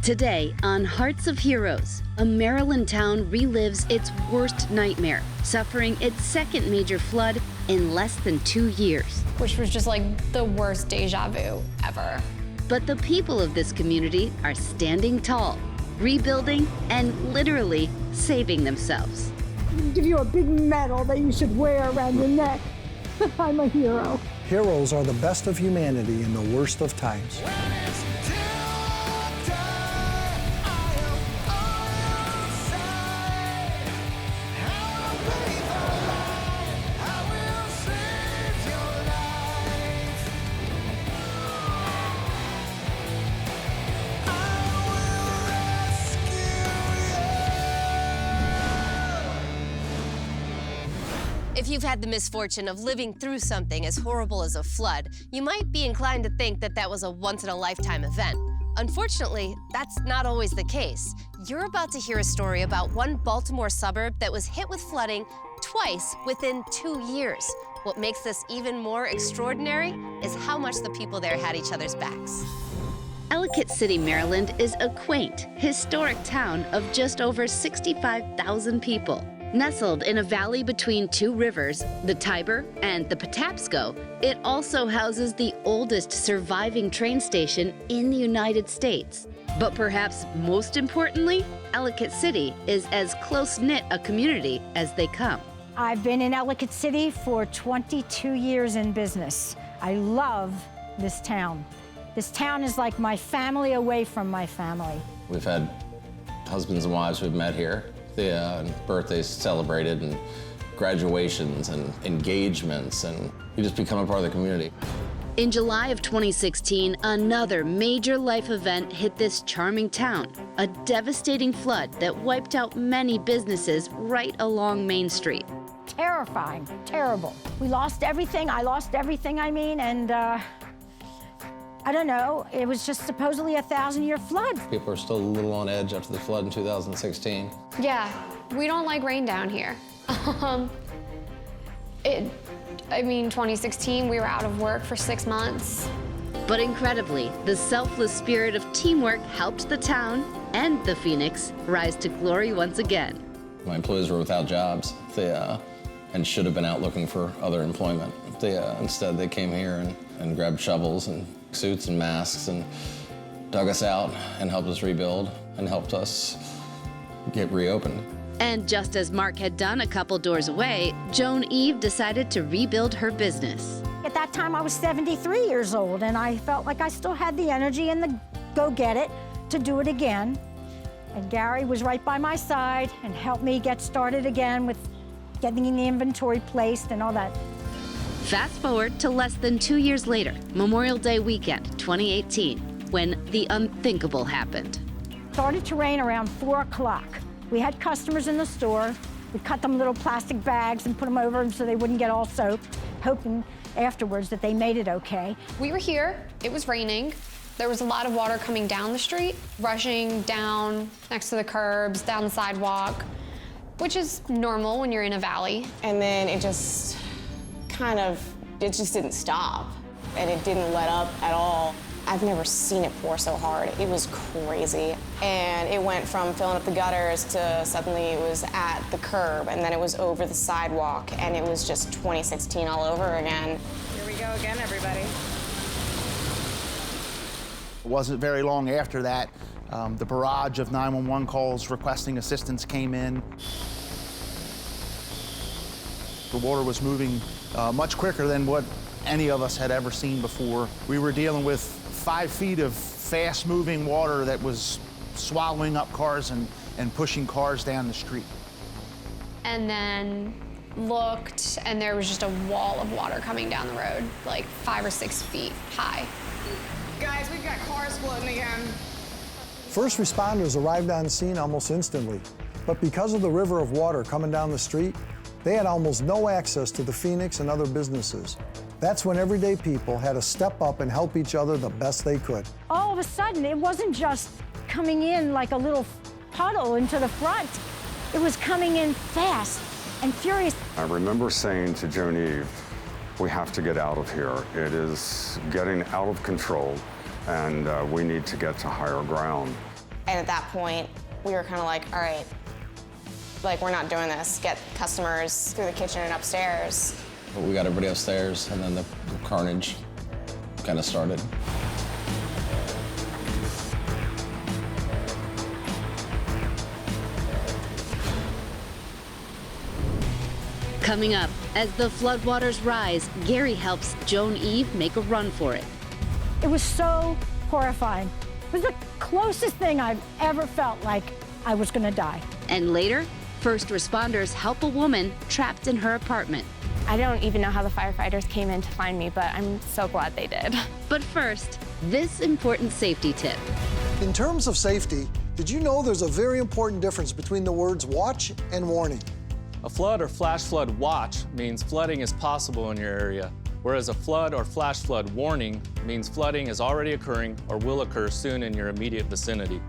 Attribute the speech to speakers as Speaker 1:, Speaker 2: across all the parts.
Speaker 1: Today on Hearts of Heroes, a Maryland town relives its worst nightmare, suffering its second major flood in less than 2 years.
Speaker 2: Which was just like the worst deja vu ever.
Speaker 1: But the people of this community are standing tall, rebuilding, and literally saving themselves.
Speaker 3: Give you a big medal that you should wear around your neck. I'm a hero.
Speaker 4: Heroes are the best of humanity in the worst of times.
Speaker 5: If you've had the misfortune of living through something as horrible as a flood, you might be inclined to think that that was a once-in-a-lifetime event. Unfortunately, that's not always the case. You're about to hear a story about one Baltimore suburb that was hit with flooding twice within 2 years. What makes this even more extraordinary is how much the people there had each other's backs.
Speaker 1: Ellicott City, Maryland is a quaint, historic town of just over 65,000 people. Nestled in a valley between two rivers, the Tiber and the Patapsco, it also houses the oldest surviving train station in the United States. But perhaps most importantly, Ellicott City is as close-knit a community as they come.
Speaker 3: I've been in Ellicott City for 22 years in business. I love this town. This town is like my family away from my family.
Speaker 6: We've had husbands and wives who've met here. And birthdays celebrated, and graduations, and engagements, and you just become a part of the community.
Speaker 1: In July of 2016, another major life event hit this charming town, a devastating flood that wiped out many businesses right along Main Street.
Speaker 3: Terrifying, terrible. We lost everything. I lost everything, and I don't know, it was just supposedly a 1,000-year flood.
Speaker 6: People are still a little on edge after the flood in 2016.
Speaker 2: Yeah, we don't like rain down here. 2016, we were out of work for 6 months.
Speaker 1: But incredibly, the selfless spirit of teamwork helped the town and the Phoenix rise to glory once again.
Speaker 6: My employees were without jobs, and should have been out looking for other employment. Instead, they came here and grabbed shovels and suits and masks and dug us out and helped us rebuild and helped us get reopened.
Speaker 1: And just as Mark had done a couple doors away, Joan Eve decided to rebuild her business.
Speaker 3: At that time, I was 73 years old, and I felt like I still had the energy and the go-get-it to do it again. And Gary was right by my side and helped me get started again with getting the inventory placed and all that.
Speaker 1: Fast forward to less than 2 years later, Memorial Day weekend, 2018, when the unthinkable happened.
Speaker 3: It started to rain around 4 o'clock. We had customers in the store. We cut them little plastic bags and put them over them so they wouldn't get all soaked, hoping afterwards that they made it okay.
Speaker 2: We were here, it was raining. There was a lot of water coming down the street, rushing down next to the curbs, down the sidewalk, which is normal when you're in a valley.
Speaker 7: And then it just didn't stop, and it didn't let up at all. I've never seen it pour so hard. It was crazy. And it went from filling up the gutters to suddenly it was at the curb, and then it was over the sidewalk, and it was just 2016 all over again.
Speaker 8: Here we go again, everybody.
Speaker 9: It wasn't very long after that, the barrage of 911 calls requesting assistance came in. The water was moving much quicker than what any of us had ever seen before. We were dealing with 5 feet of fast-moving water that was swallowing up cars and pushing cars down the street.
Speaker 2: And then looked, and there was just a wall of water coming down the road, like 5 or 6 feet high.
Speaker 8: Guys, we've got cars floating again.
Speaker 4: First responders arrived on scene almost instantly, but because of the river of water coming down the street, they had almost no access to the Phoenix and other businesses. That's when everyday people had to step up and help each other the best they could.
Speaker 3: All of a sudden, it wasn't just coming in like a little puddle into the front. It was coming in fast and furious.
Speaker 10: I remember saying to Joan Eve, we have to get out of here. It is getting out of control, and we need to get to higher ground.
Speaker 7: And at that point, we were kind of like, all right, like, we're not doing this. Get customers through the kitchen and upstairs.
Speaker 6: We got everybody upstairs, and then the carnage kind of started.
Speaker 1: Coming up, as the floodwaters rise, Gary helps Joan Eve make a run for it.
Speaker 3: It was so horrifying. It was the closest thing I've ever felt like I was gonna die.
Speaker 1: And later, first responders help a woman trapped in her apartment.
Speaker 11: I don't even know how the firefighters came in to find me, but I'm so glad they did.
Speaker 1: But first, this important safety tip.
Speaker 4: In terms of safety, did you know there's a very important difference between the words watch and warning?
Speaker 12: A flood or flash flood watch means flooding is possible in your area, whereas a flood or flash flood warning means flooding is already occurring or will occur soon in your immediate vicinity.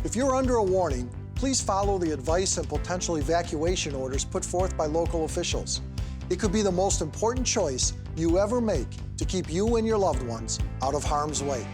Speaker 4: If you're under a warning, please follow the advice and potential evacuation orders put forth by local officials. It could be the most important choice you ever make to keep you and your loved ones out of harm's way.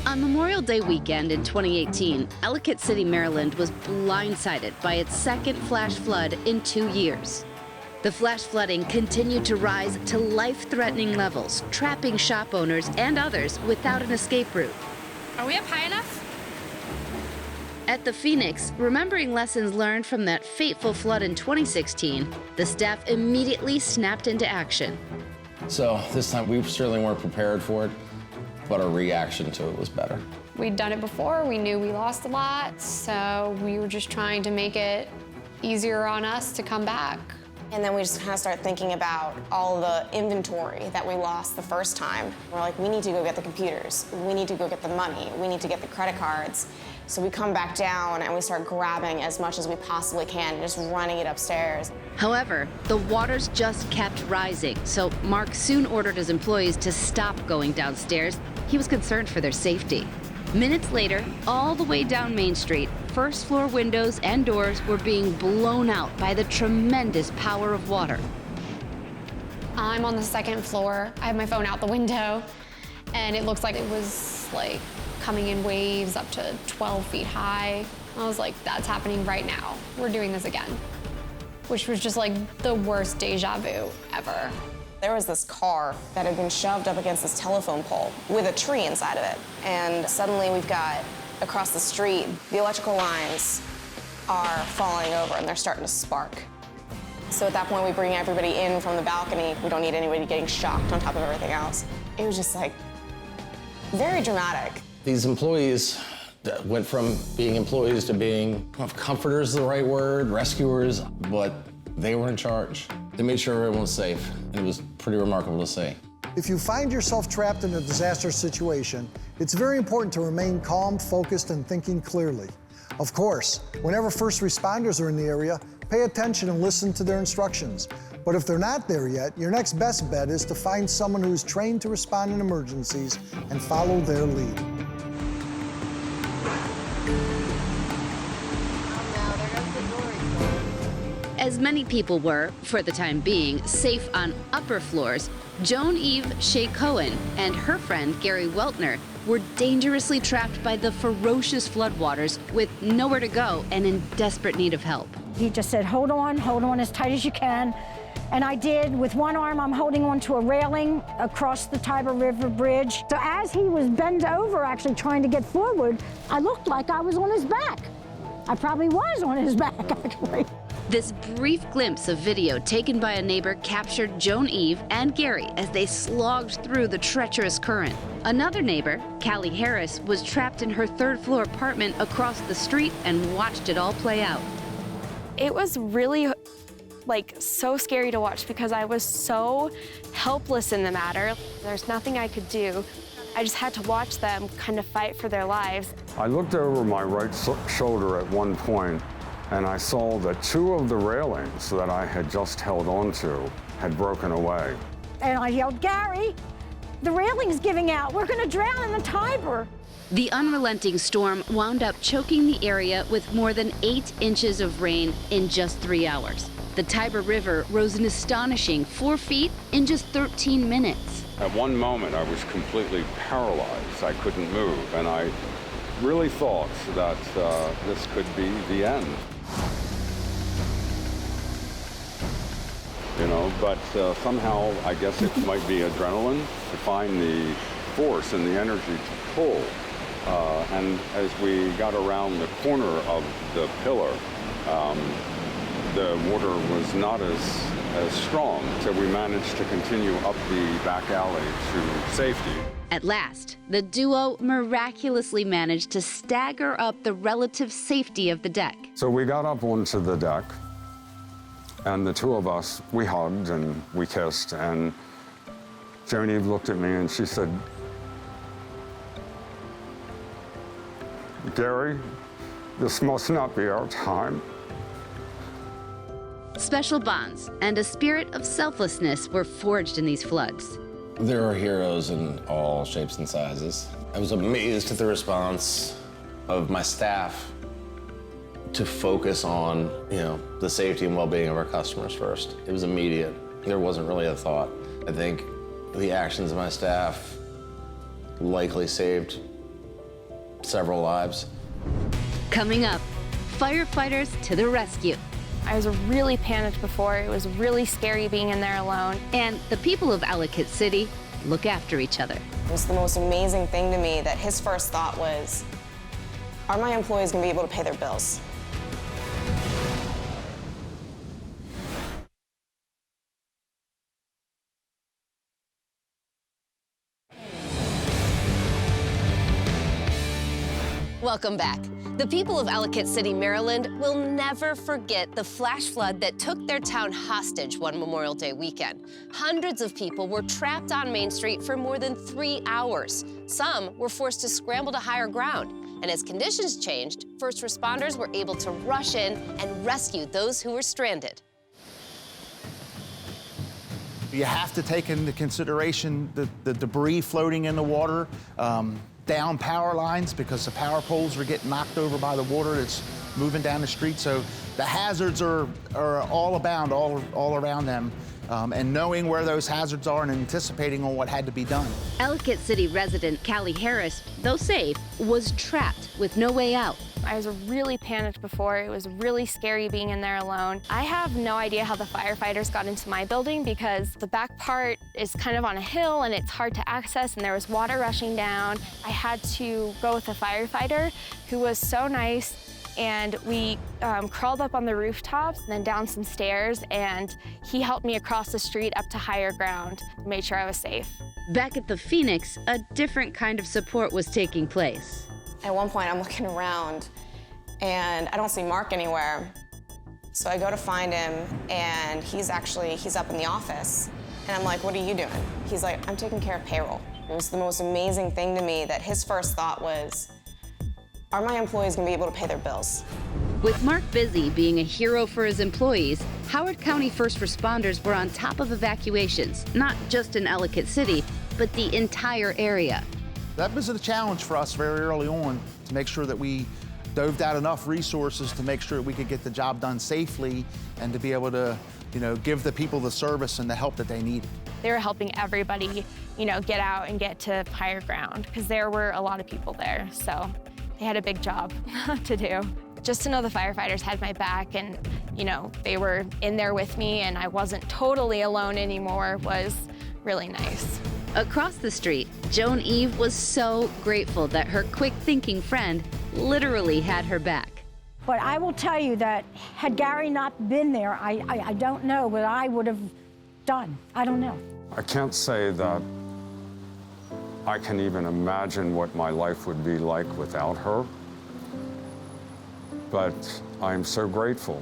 Speaker 1: On Memorial Day weekend in 2018, Ellicott City, Maryland was blindsided by its second flash flood in 2 years. The flash flooding continued to rise to life-threatening levels, trapping shop owners and others without an escape route.
Speaker 11: Are we up high enough?
Speaker 1: At the Phoenix, remembering lessons learned from that fateful flood in 2016, the staff immediately snapped into action.
Speaker 6: So this time we certainly weren't prepared for it, but our reaction to it was better.
Speaker 2: We'd done it before, we knew we lost a lot, so we were just trying to make it easier on us to come back.
Speaker 7: And then we just kind of start thinking about all the inventory that we lost the first time. We're like, we need to go get the computers. We need to go get the money. We need to get the credit cards. So we come back down and we start grabbing as much as we possibly can, just running it upstairs.
Speaker 1: However, the waters just kept rising, so Mark soon ordered his employees to stop going downstairs. He was concerned for their safety. Minutes later, all the way down Main Street, first floor windows and doors were being blown out by the tremendous power of water.
Speaker 2: I'm on the second floor. I have my phone out the window, and it looks like it was like coming in waves up to 12 feet high. I was like, that's happening right now. We're doing this again, which was just like the worst deja vu ever.
Speaker 7: There was this car that had been shoved up against this telephone pole with a tree inside of it. And suddenly we've got, across the street, the electrical lines are falling over and they're starting to spark. So at that point, we bring everybody in from the balcony. We don't need anybody getting shocked on top of everything else. It was just like, very dramatic.
Speaker 6: These employees went from being employees to being, comforters is the right word, rescuers, but they were in charge. They made sure everyone was safe, and it was pretty remarkable to see.
Speaker 4: If you find yourself trapped in a disaster situation, it's very important to remain calm, focused, and thinking clearly. Of course, whenever first responders are in the area, pay attention and listen to their instructions. But if they're not there yet, your next best bet is to find someone who is trained to respond in emergencies and follow their lead.
Speaker 1: As many people were, for the time being, safe on upper floors, Joan Eve Shea Cohen and her friend Gary Weltner were dangerously trapped by the ferocious floodwaters with nowhere to go and in desperate need of help.
Speaker 3: He just said, hold on as tight as you can. And I did. With one arm, I'm holding onto a railing across the Tiber River Bridge. So as he was bent over, actually trying to get forward, I looked like I was on his back. I probably was on his back, actually.
Speaker 1: This brief glimpse of video taken by a neighbor captured Joan Eve and Gary as they slogged through the treacherous current. Another neighbor, Callie Harris, was trapped in her third-floor apartment across the street and watched it all play out.
Speaker 11: It was really, so scary to watch because I was so helpless in the matter. There's nothing I could do. I just had to watch them kind of fight for their lives.
Speaker 10: I looked over my right shoulder at one point, and I saw that two of the railings that I had just held onto had broken away.
Speaker 3: And I yelled, Gary, the railing's giving out. We're gonna drown in the Tiber.
Speaker 1: The unrelenting storm wound up choking the area with more than 8 inches of rain in just 3 hours. The Tiber River rose an astonishing 4 feet in just 13 minutes.
Speaker 10: At one moment, I was completely paralyzed. I couldn't move, and I really thought that this could be the end. You know, but somehow, I guess it might be adrenaline to find the force and the energy to pull. And as we got around the corner of the pillar, the water was not as strong, so we managed to continue up the back alley to safety.
Speaker 1: At last, the duo miraculously managed to stagger up the relative safety of the deck.
Speaker 10: So we got up onto the deck, and the two of us, we hugged and we kissed, and Genevieve looked at me and she said, "Gary, this must not be our time."
Speaker 1: Special bonds and a spirit of selflessness were forged in these floods.
Speaker 6: There are heroes in all shapes and sizes. I was amazed at the response of my staff to focus on, the safety and well-being of our customers first. It was immediate. There wasn't really a thought. I think the actions of my staff likely saved several lives.
Speaker 1: Coming up, firefighters to the rescue.
Speaker 11: I was really panicked before. It was really scary being in there alone.
Speaker 1: And the people of Ellicott City look after each other.
Speaker 7: It was the most amazing thing to me that his first thought was, are my employees going to be able to pay their bills?
Speaker 5: Welcome back. The people of Ellicott City, Maryland will never forget the flash flood that took their town hostage one Memorial Day weekend. Hundreds of people were trapped on Main Street for more than 3 hours. Some were forced to scramble to higher ground. And as conditions changed, first responders were able to rush in and rescue those who were stranded.
Speaker 9: You have to take into consideration the debris floating in the water, down power lines because the power poles are getting knocked over by the water that's moving down the street. So the hazards are all abound, all around them. And knowing where those hazards are and anticipating on what had to be done.
Speaker 1: Ellicott City resident Callie Harris, though safe, was trapped with no way out.
Speaker 11: I was really panicked before. It was really scary being in there alone. I have no idea how the firefighters got into my building because the back part is kind of on a hill and it's hard to access and there was water rushing down. I had to go with a firefighter who was so nice, and we crawled up on the rooftops and then down some stairs, and he helped me across the street up to higher ground, made sure I was safe.
Speaker 1: Back at the Phoenix, a different kind of support was taking place.
Speaker 7: At one point, I'm looking around, and I don't see Mark anywhere. So I go to find him, and he's up in the office. And I'm like, what are you doing? He's like, I'm taking care of payroll. It was the most amazing thing to me that his first thought was, are my employees gonna be able to pay their bills?
Speaker 1: With Mark busy being a hero for his employees, Howard County first responders were on top of evacuations, not just in Ellicott City, but the entire area.
Speaker 9: That was a challenge for us very early on to make sure that we dove out enough resources to make sure that we could get the job done safely and to be able to, give the people the service and the help that they needed.
Speaker 11: They were helping everybody, get out and get to higher ground because there were a lot of people there. So they had a big job to do. Just to know the firefighters had my back and, they were in there with me and I wasn't totally alone anymore was really nice.
Speaker 1: Across the street, Joan Eve was so grateful that her quick-thinking friend literally had her back.
Speaker 3: But I will tell you that had Gary not been there, I don't know what I would have done. I don't know.
Speaker 10: I can't say that I can even imagine what my life would be like without her. But I'm so grateful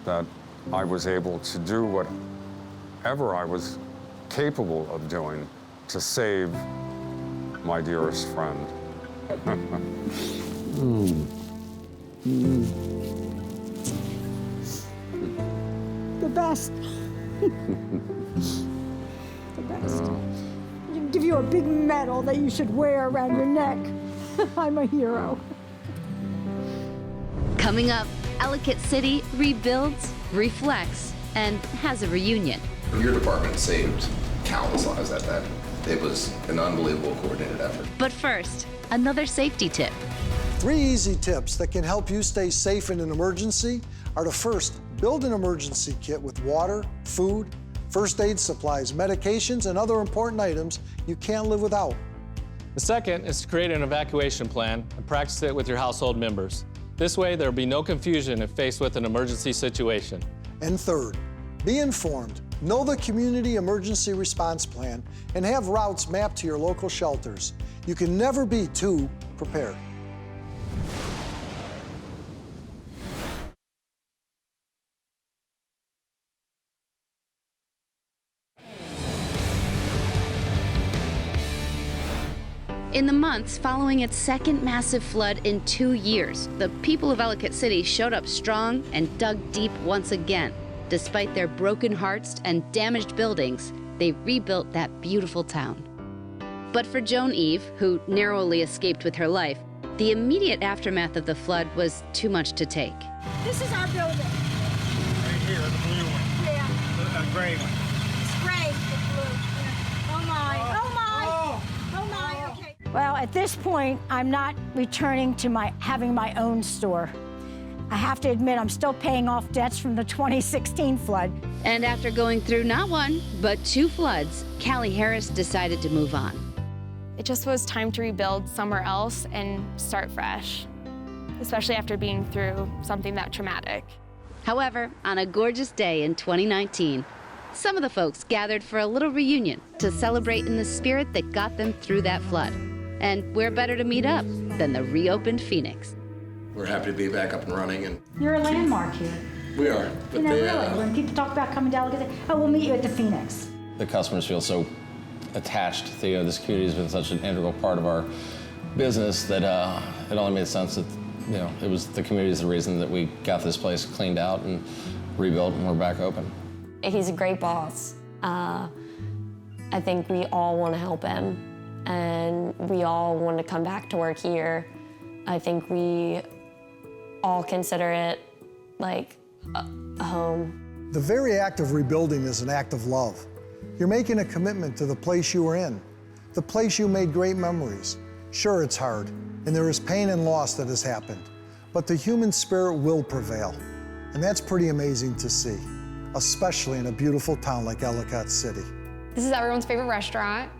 Speaker 10: that I was able to do whatever I was capable of doing to save my dearest friend.
Speaker 3: The best. The best. Give you a big medal that you should wear around your neck. I'm a hero.
Speaker 1: Coming up, Ellicott City rebuilds, reflects, and has a reunion.
Speaker 6: Your department saved countless lives at that. It was an unbelievable coordinated effort.
Speaker 1: But first, another safety tip.
Speaker 4: 3 easy tips that can help you stay safe in an emergency are to first, build an emergency kit with water, food, first aid supplies, medications, and other important items you can't live without.
Speaker 12: The second is to create an evacuation plan and practice it with your household members. This way, there will be no confusion if faced with an emergency situation.
Speaker 4: And third, be informed, know the community emergency response plan, and have routes mapped to your local shelters. You can never be too prepared.
Speaker 1: In the months following its second massive flood in 2 years, the people of Ellicott City showed up strong and dug deep once again. Despite their broken hearts and damaged buildings, they rebuilt that beautiful town. But for Joan Eve, who narrowly escaped with her life, the immediate aftermath of the flood was too much to take.
Speaker 3: This is our building.
Speaker 13: Right here, the blue one.
Speaker 3: Yeah.
Speaker 13: The gray one.
Speaker 3: It's gray, it's blue. Oh my, oh my, oh my, okay. Well, at this point, I'm not returning to having my own store. I have to admit, I'm still paying off debts from the 2016 flood.
Speaker 1: And after going through not one, but 2 floods, Callie Harris decided to move on.
Speaker 11: It just was time to rebuild somewhere else and start fresh, especially after being through something that traumatic.
Speaker 1: However, on a gorgeous day in 2019, some of the folks gathered for a little reunion to celebrate in the spirit that got them through that flood. And where better to meet up than the reopened Phoenix?
Speaker 6: We're happy to be back up and running, and
Speaker 3: You're a landmark here.
Speaker 6: we are. But
Speaker 3: You know,
Speaker 6: they,
Speaker 3: really, when people talk about coming to Ellicott, oh, we'll meet you at the Phoenix.
Speaker 6: the customers feel so attached. This community has been such an integral part of our business that it only made sense that it was the community is the reason that we got this place cleaned out and rebuilt, and we're back open.
Speaker 14: He's a great boss. I think we all want to help him, and we all want to come back to work here. I think we all consider it like a home.
Speaker 4: The very act of rebuilding is an act of love. You're making a commitment to the place you were in, the place you made great memories. Sure, it's hard, and there is pain and loss that has happened, but the human spirit will prevail. And that's pretty amazing to see, especially in a beautiful town like Ellicott City.
Speaker 2: This is everyone's favorite restaurant.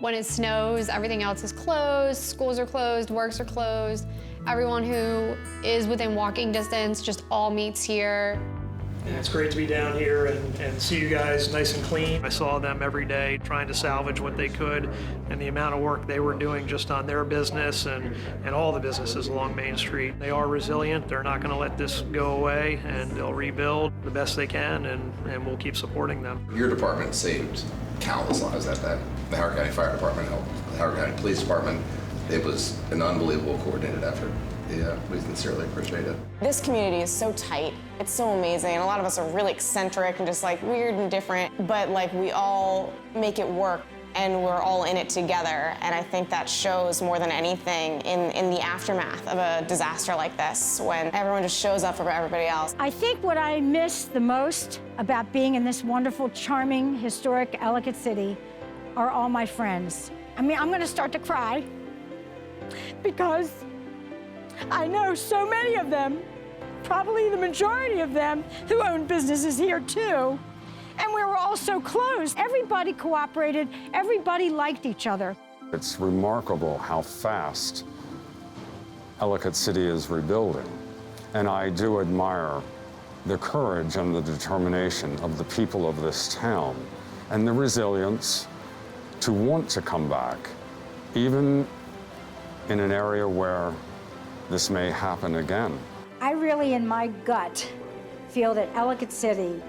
Speaker 2: When it snows, everything else is closed, schools are closed, works are closed. Everyone who is within walking distance just all meets here.
Speaker 13: And it's great to be down here and see you guys nice and clean. I saw them every day trying to salvage what they could, and the amount of work they were doing just on their business and all the businesses along Main Street. They are resilient. They're not going to let this go away, and they'll rebuild the best they can, and we'll keep supporting them.
Speaker 6: Your department saved countless lives at that. The Howard County Fire Department helped. The Howard County Police Department. It was an unbelievable coordinated effort. Yeah, we sincerely appreciate it.
Speaker 7: This community is so tight. It's so amazing. And a lot of us are really eccentric and just like weird and different, but like we all make it work and we're all in it together. And I think that shows more than anything in the aftermath of a disaster like this, when everyone just shows up for everybody else.
Speaker 3: I think what I miss the most about being in this wonderful, charming, historic Ellicott City are all my friends. I mean, I'm gonna start to cry because I know so many of them, probably the majority of them, who own businesses here too. And we were all so close. Everybody cooperated, everybody liked each other.
Speaker 10: It's remarkable how fast Ellicott City is rebuilding. And I do admire the courage and the determination of the people of this town and the resilience to want to come back, even in an area where this may happen again.
Speaker 3: I really, in my gut, feel that Ellicott City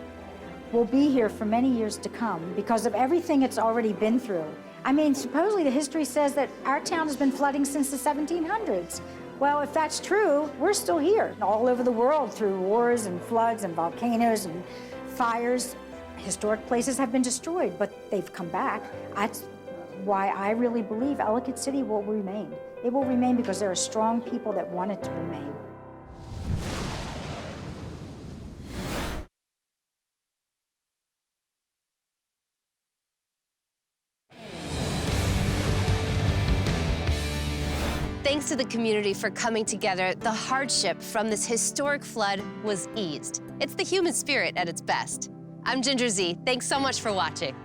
Speaker 3: will be here for many years to come because of everything it's already been through. I mean, supposedly the history says that our town has been flooding since the 1700s. Well, if that's true, we're still here all over the world through wars and floods and volcanoes and fires. Historic places have been destroyed, but they've come back. That's why I really believe Ellicott City will remain. It will remain because there are strong people that want it to remain.
Speaker 5: Thanks to the community for coming together, the hardship from this historic flood was eased. It's the human spirit at its best. I'm Ginger Zee. Thanks so much for watching.